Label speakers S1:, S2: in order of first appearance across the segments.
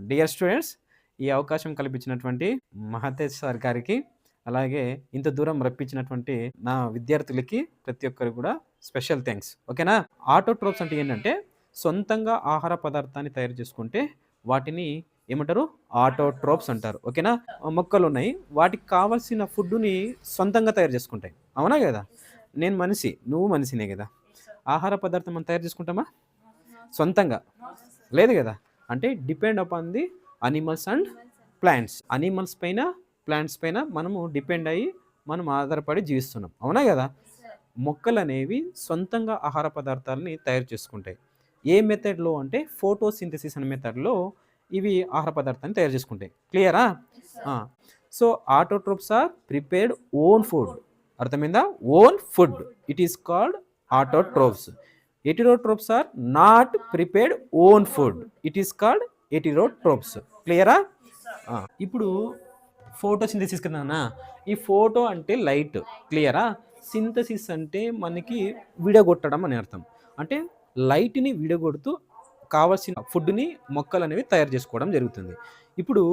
S1: Dear students, ఈ అవకాశం కల్పించినటువంటి మహతేజ్ సార్ గారికి, అలాగే ఇంత దూరం రప్పించినటువంటి నా విద్యార్థులకి ప్రతి ఒక్కరికి కూడా స్పెషల్ థ్యాంక్స్. ఓకేనా? ఆటోట్రోప్స్ అంటే ఏంటంటే సొంతంగా ఆహార పదార్థాన్ని తయారు చేసుకుంటే వాటిని ఏమంటారు? ఆటోట్రోప్స్ అంటారు. ఓకేనా? మొక్కలు ఉన్నాయి, వాటికి కావాల్సిన ఫుడ్ని సొంతంగా తయారు చేసుకుంటాయి. అవునా కదా? నేను మనిషి, నువ్వు మనిషినే కదా? ఆహార పదార్థం మనం తయారు చేసుకుంటామా సొంతంగా? లేదు కదా? అంటే depend upon the animals and plants. Animals పైన, ప్లాంట్స్ పైన మనము డిపెండ్ అయ్యి మనం ఆధారపడి జీవిస్తున్నాం. అవునా కదా? మొక్కలు అనేవి సొంతంగా ఆహార పదార్థాలని తయారు చేసుకుంటాయి. ఏ మెథడ్లో అంటే ఫోటోసింథసిస్ అనే మెథడ్లో ఇవి ఆహార పదార్థాన్ని తయారు చేసుకుంటాయి. క్లియరా? So autotrophs are prepared own food. అర్థమైందా? Own food, it is called autotrophs. Heterotrophs are not prepared own food, it is called heterotrophs. క్లియరా? ఇప్పుడు ఫోటోసింథసిస్ కదా, ఈ ఫోటో అంటే లైట్. క్లియరా? సింథసిస్ అంటే మనకి విడగొట్టడం అని అర్థం. అంటే లైట్ని విడగొడుతూ కావాల్సిన ఫుడ్ని మొక్కలు అనేవి తయారు చేసుకోవడం జరుగుతుంది. ఇప్పుడు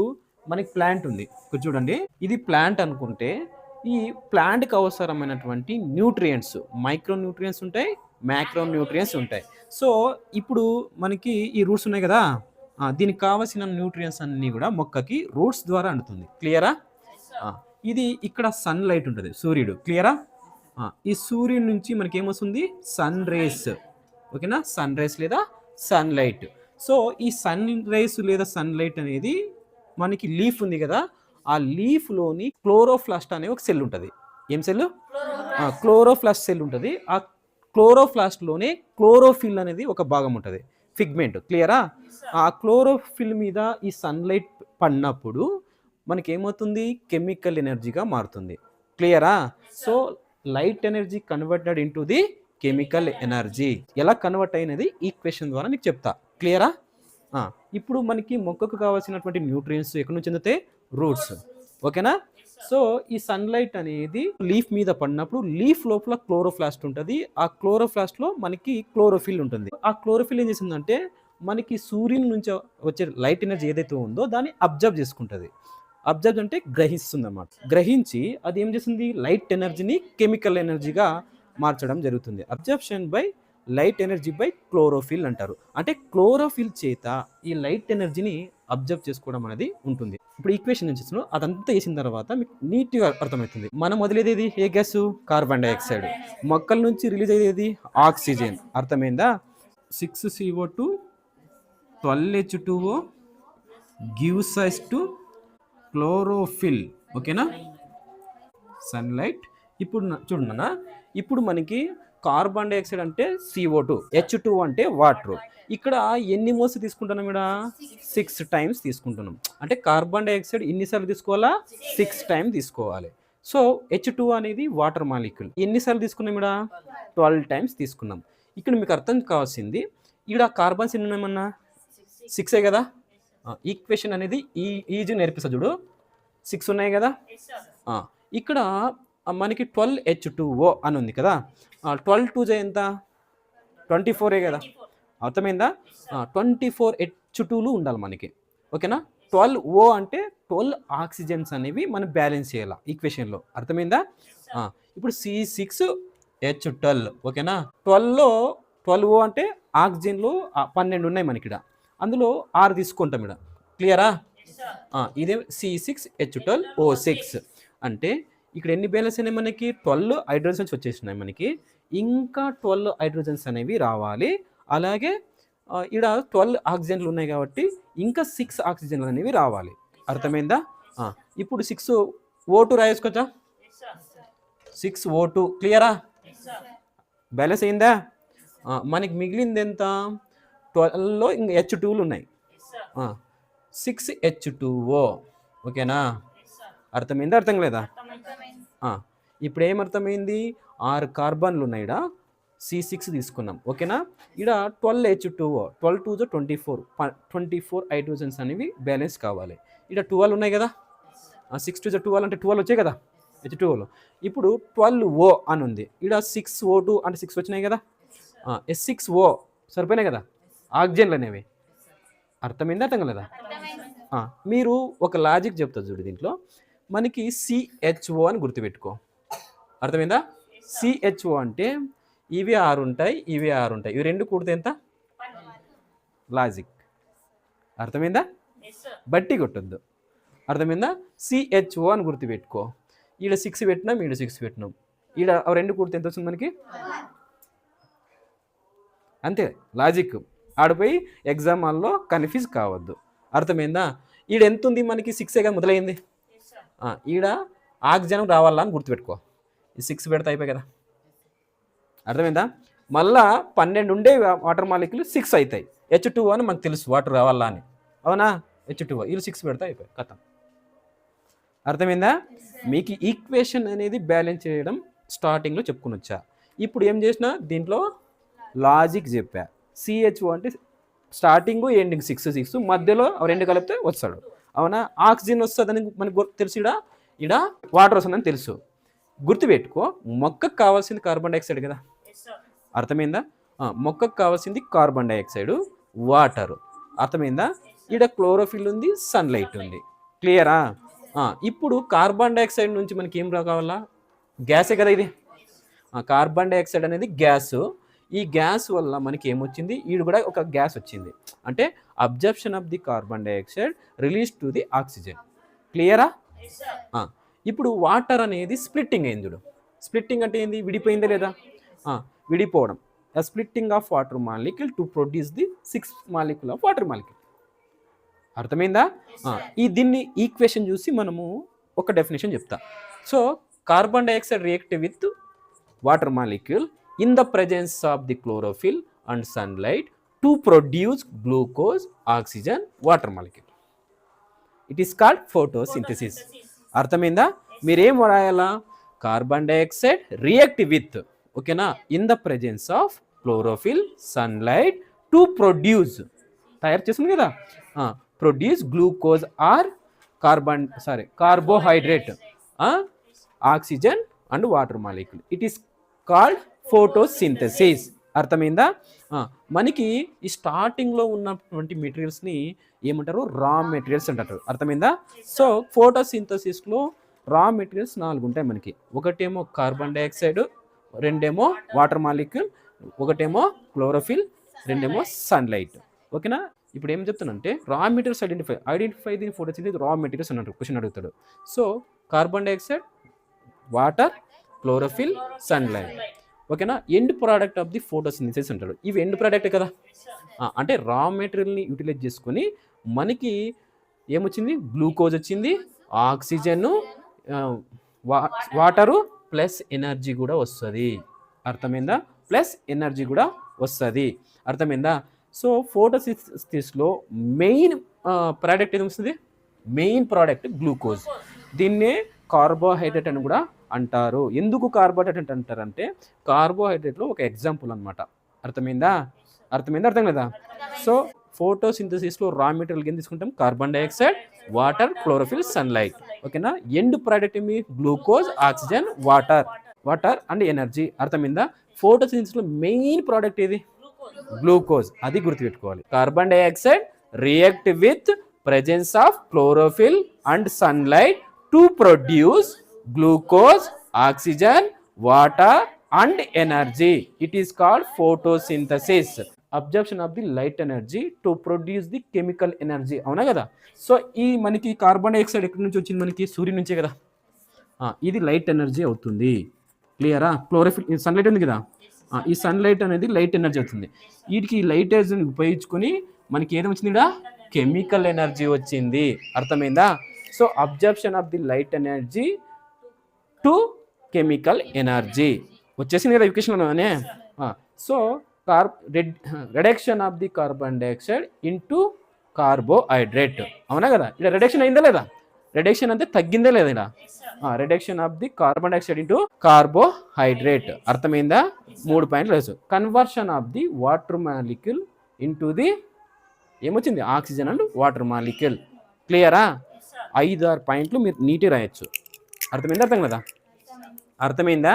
S1: మనకి ప్లాంట్ ఉంది, ఇక్కడ చూడండి, ఇది ప్లాంట్ అనుకుంటే ఈ ప్లాంట్కి అవసరమైనటువంటి న్యూట్రియంట్స్, మైక్రో న్యూట్రియంట్స్ ఉంటాయి, మ్యాక్రో న్యూట్రియంట్స్ ఉంటాయి. సో ఇప్పుడు మనకి ఈ రూట్స్ ఉన్నాయి కదా, దీనికి కావాల్సిన న్యూట్రియంట్స్ అన్నీ కూడా మొక్కకి రూట్స్ ద్వారా అందుతుంది. క్లియరా? ఇది ఇక్కడ సన్ లైట్ ఉంటుంది, సూర్యుడు. క్లియరా? ఈ సూర్యుడి నుంచి మనకి ఏమొస్తుంది? Sun rays. ఓకేనా? సన్ రేస్ లేదా సన్ లైట్. సో ఈ సన్ రేస్ లేదా సన్ లైట్ అనేది మనకి లీఫ్ ఉంది కదా, ఆ లీఫ్లోని క్లోరోప్లాస్ట్ అనే ఒక సెల్ ఉంటుంది. ఏం సెల్? క్లోరోప్లాస్ట్ సెల్ ఉంటుంది. ఆ క్లోరోప్లాస్ట్లోనే క్లోరోఫిల్ అనేది ఒక భాగం ఉంటుంది, ఫిగ్మెంట్. క్లియరా? ఆ క్లోరోఫిల్ మీద ఈ సన్లైట్ పడినప్పుడు మనకి ఏమవుతుంది? కెమికల్ ఎనర్జీగా మారుతుంది. క్లియరా? So light energy converted into the chemical energy. ఎలా కన్వర్ట్ అయినది ఈక్వేషన్ ద్వారా నీకు చెప్తా. క్లియరా? ఇప్పుడు మనకి మొక్కకు కావాల్సినటువంటి న్యూట్రియంట్స్ ఎక్కడి నుంచి అందుతాయి? రూట్స్. ఓకేనా? సో ఈ సన్లైట్ అనేది లీఫ్ మీద పడినప్పుడు లీఫ్ లోపల క్లోరోప్లాస్ట్ ఉంటుంది. ఆ క్లోరోప్లాస్ట్లో మనకి క్లోరోఫిల్ ఉంటుంది. ఆ క్లోరోఫిల్ ఏం చేసిందంటే మనకి సూర్యుని నుంచి వచ్చే లైట్ ఎనర్జీ ఏదైతే ఉందో దాన్ని అబ్జర్వ్ చేసుకుంటుంది. అబ్జర్వ్ అంటే గ్రహిస్తుంది అన్నమాట. గ్రహించి అది ఏం చేస్తుంది? లైట్ ఎనర్జీని కెమికల్ ఎనర్జీగా మార్చడం జరుగుతుంది. Absorption by light energy by chlorophyll అంటారు. అంటే క్లోరోఫిల్ చేత ఈ లైట్ ఎనర్జీని అబ్జర్వ్ చేసుకోవడం అనేది ఉంటుంది. ఇప్పుడు ఈక్వేషన్ నుంచి అదంతా వేసిన తర్వాత మీకు నీట్గా అర్థమవుతుంది. మనం వదిలేది ఏ గ్యాస్? Carbon dioxide. మొక్కల నుంచి రిలీజ్ అయ్యేది ఆక్సిజన్. అర్థమైందా? 6CO2 12H2O gives rise to chlorophyll. ఓకేనా? సన్లైట్. ఇప్పుడు చూడన్నా, ఇప్పుడు మనకి కార్బన్ డైఆక్సైడ్ అంటే CO2, H2 అంటే వాటర్. ఇక్కడ ఎన్ని మోల్స్ తీసుకుంటున్నాం? ఇక్కడ 6 టైమ్స్ తీసుకుంటున్నాం. అంటే కార్బన్ డైఆక్సైడ్ ఎన్నిసార్లు తీసుకోవాలా? 6 టైమ్స్ తీసుకోవాలి. సో H2 అనేది వాటర్ మాలిక్యూల్. ఎన్నిసార్లు తీసుకున్నాం? ఇక్కడ 12 టైమ్స్ తీసుకున్నాం. ఇక్కడ మీకు అర్థం కావాల్సింది, ఇక్కడ కార్బన్స్ ఎన్ని ఉన్నాయమన్నా? 6 కదా. ఈక్వేషన్ అనేది ఈజీ నేర్పిస్తా చూడు. 6 ఉన్నాయి కదా. ఇక్కడ మనకి 12H2O అని ఉంది కదా. 12 2 ఎంత? 24 కదా. అర్థమైందా? 24 H2లు ఉండాలి మనకి. ఓకేనా? 12O అంటే 12 ఆక్సిజన్స్ అనేవి మనం బ్యాలెన్స్ చేయాలి ఈక్వేషన్లో. అర్థమైందా? ఇప్పుడు C6H12. ఓకేనా? 12లో 12O అంటే ఆక్సిజన్లు 12 ఉన్నాయి మనకి. ఇక్కడ అందులో 6 తీసుకుంటాం ఇక్కడ. క్లియరా? ఇదే C6H12O6 అంటే ఇక్కడ ఎన్ని బ్యాలెన్స్ అయినాయి మనకి? 12 హైడ్రోజన్స్ వచ్చేసినాయి మనకి. ఇంకా 12 హైడ్రోజన్స్ అనేవి రావాలి. అలాగే ఇక్కడ 12 ఆక్సిజన్లు ఉన్నాయి కాబట్టి ఇంకా 6 ఆక్సిజన్లు అనేవి రావాలి. అర్థమైందా? ఇప్పుడు 6O2 రాయేసుకోవచ్చా? 6O2. క్లియరా? బ్యాలెన్స్ అయిందా? మనకి మిగిలింది ఎంత? 12లో ఇంకా H2లు ఉన్నాయి. 6H2O. ఓకేనా? అర్థమైందా? అర్థం లేదా? ఇప్పుడు ఏమర్థమైంది? 6 కార్బన్లు ఉన్నాయి. ఇక్కడ C6 తీసుకున్నాం. ఓకేనా? ఇక్కడ 12H2O, 12 2 24 హైడ్రోజన్స్ అనేవి బ్యాలెన్స్ కావాలి. ఇక్కడ 12 ఉన్నాయి కదా. 6 2 12 అంటే 12 వచ్చాయి కదా H2Oలో. ఇప్పుడు 12O అని ఉంది. ఇక్కడ 6O2 అంటే 6 వచ్చినాయి కదా. S6O సరిపోయినాయి కదా ఆక్సిజన్లు అనేవి. అర్థమైందా అర్థం కాలేదా? మీరు ఒక లాజిక్ చెప్తా చూడు దీంట్లో. మనకి సిహెచ్ఓ అని గుర్తుపెట్టుకో. అర్థమైందా? సిహెచ్ఓ అంటే ఇవి 6 ఉంటాయి, ఇవి 6 ఉంటాయి. ఇవి 2 కూడితే ఎంత? లాజిక్. అర్థమైందా? బట్టి కొట్టొద్దు. అర్థమైందా? సిహెచ్ఓ అని గుర్తుపెట్టుకో. ఈడ 6 పెట్టినాం, ఈడ 6 పెట్టినాం. ఈడ 2 కూడితే ఎంత వస్తుంది మనకి? అంతే లాజిక్. ఆడిపోయి ఎగ్జామ్ హాల్లో కన్ఫ్యూజ్ కావద్దు. అర్థమైందా? ఈడ ఎంత ఉంది మనకి? 6 మొదలైంది. ఈడ ఆక్సిజన్ రావాలా అని గుర్తుపెట్టుకో. ఈ 6 పెడితే అయిపోయి కదా. అర్థమైందా? మళ్ళా 12 ఉండే వాటర్ మాలిక్యూల్ 6 అవుతాయి. H2O అని మనకు తెలుసు వాటర్ రావాలా అని. అవునా? H2O వీళ్ళు 6 పెడితే అయిపోయి కథ. అర్థమైందా? మీకు ఈక్వేషన్ అనేది బ్యాలెన్స్ చేయడం స్టార్టింగ్లో చెప్పుకుని వచ్చా. ఇప్పుడు ఏం చేసినా దీంట్లో లాజిక్ చెప్పా. సిహెచ్ఓ అంటే స్టార్టింగ్ ఎండింగ్ 6 మధ్యలో 2 కలిపితే వస్తాడు. అవునా? ఆక్సిజన్ వస్తుందని మనకు తెలుసు. ఈడ వాటర్ వస్తుందని తెలుసు. గుర్తుపెట్టుకో, మొక్కకు కావాల్సింది కార్బన్ డైఆక్సైడ్ కదా. అర్థమైందా? మొక్కకు కావాల్సింది కార్బన్ డైఆక్సైడ్, వాటర్. అర్థమైందా? ఈడ క్లోరోఫిల్ ఉంది, సన్లైట్ ఉంది. క్లియరా? ఇప్పుడు కార్బన్ డైఆక్సైడ్ నుంచి మనకి ఏం కావాలా? గ్యాసే కదా ఇది. కార్బన్ డైఆక్సైడ్ అనేది గ్యాస్. ఈ గ్యాస్ వల్ల మనకి ఏమొచ్చింది? ఈడు కూడా ఒక గ్యాస్ వచ్చింది. అంటే absorption of the carbon dioxide release to the oxygen. క్లియరా? ఇప్పుడు వాటర్ అనేది స్ప్లిట్టింగ్ అయింది చూడు. స్ప్లిట్టింగ్ అంటే ఏంది? విడిపోయిందా లేదా? విడిపోవడం. Splitting of water molecule to produce the 6 molecule of water molecule. అర్థమైందా? దీన్ని ఈక్వేషన్ చూసి మనము ఒక డెఫినేషన్ చెప్తా. So carbon dioxide react with water molecule in the presence of the chlorophyll and sunlight to produce glucose, oxygen, water molecule. It is called photosynthesis. అర్థమైందా? మీరేం రాయాలా? Carbon dioxide react with, ఓకేనా, in the presence of chlorophyll, sunlight to produce, తయారు చేస్తుంది కదా, produce glucose or carbohydrate, oxygen and water molecule. It is called photosynthesis. అర్థమైందా? మనకి ఈ స్టార్టింగ్లో ఉన్నటువంటి మెటీరియల్స్ని ఏమంటారు? రా మెటీరియల్స్ అంటారు. అర్థమైందా? సో ఫోటోసింథసిస్లో రా మెటీరియల్స్ 4 ఉంటాయి మనకి. ఒకటేమో కార్బన్ డైఆక్సైడ్, రెండేమో వాటర్ మాలిక్యూల్, ఒకటేమో క్లోరోఫిల్, రెండేమో సన్లైట్. ఓకేనా? ఇప్పుడు ఏం చెప్తానంటే raw materials identify the photosynthesis raw materials అన్నట్టు క్వశ్చన్ అడుగుతాడు. So carbon dioxide, water, chlorophyll, sunlight. ఓకేనా? End product of the photosynthesis అంటాడు. ఇవి ఎండ్ ప్రోడక్ట్ కదా. అంటే రా మెటీరియల్ని యూటిలైజ్ చేసుకొని మనకి ఏమొచ్చింది? గ్లూకోజ్ వచ్చింది, ఆక్సిజన్, వాటరు ప్లస్ ఎనర్జీ కూడా వస్తుంది. అర్థమైందా? ప్లస్ ఎనర్జీ కూడా వస్తుంది. అర్థమైందా? సో ఫోటోసింథసిస్లో మెయిన్ ప్రోడక్ట్ ఏది వస్తుంది? Main product glucose. దీన్నే కార్బోహైడ్రేట్ అని కూడా అంటారు. ఎందుకు కార్బోహైడ్రేట్ అంటారంటే కార్బోహైడ్రేట్లో ఒక ఎగ్జాంపుల్ అనమాట. అర్థమైందా? అర్థం లేదా? సో ఫోటోసింథసిస్లో రా మెటీరియల్ ఏం తీసుకుంటాం? Carbon dioxide, water, chlorophyll, sunlight. ఓకేనా? ఎండ్ ప్రోడక్ట్ ఏమి? Glucose, oxygen, water and energy. అర్థమైందా? ఫోటోసింథసిస్లో మెయిన్ ప్రోడక్ట్ ఏది? గ్లూకోజ్. అది గుర్తుపెట్టుకోవాలి. Carbon dioxide react with presence of chlorophyll and sunlight to produce glucose, oxygen, water and energy. It is called photosynthesis. Absorption of the light energy to produce the chemical energy. అవునా కదా? So ఈ మనకి carbon dioxide ఎక్కడి నుంచి వచ్చింది? మనకి సూర్యుడి నుంచే కదా. ఇది లైట్ ఎనర్జీ అవుతుంది. క్లియరా? క్లోరోఫిల్, సన్లైట్ ఉంది కదా, ఈ సన్లైట్ అనేది లైట్ ఎనర్జీ అవుతుంది. వీటికి లైట్ ఎనర్జీని ఉపయోగించుకొని మనకి ఏది వచ్చింది? కెమికల్ ఎనర్జీ వచ్చింది. అర్థమైందా? So absorption of the light energy to chemical energy వచ్చేసింది కదా ఎడ్యుకేషన్లోనే. So reduction of the carbon dioxide into carbohydrate. అవునా కదా? ఇక్కడ రిడక్షన్ అయిందా లేదా? రిడక్షన్ అంటే తగ్గిందా లేదా? ఇక్కడ reduction of the carbon dioxide into carbohydrate. అర్థమైందా? 3 పాయింట్లు వేసు. Conversion of the water molecule into the ఏమొచ్చింది? Oxygen and water molecule. క్లియరా? 5-6 పాయింట్లు మీరు నీట్గా రాయొచ్చు. అర్థమైందా? అర్థం కదా? అర్థమైందా?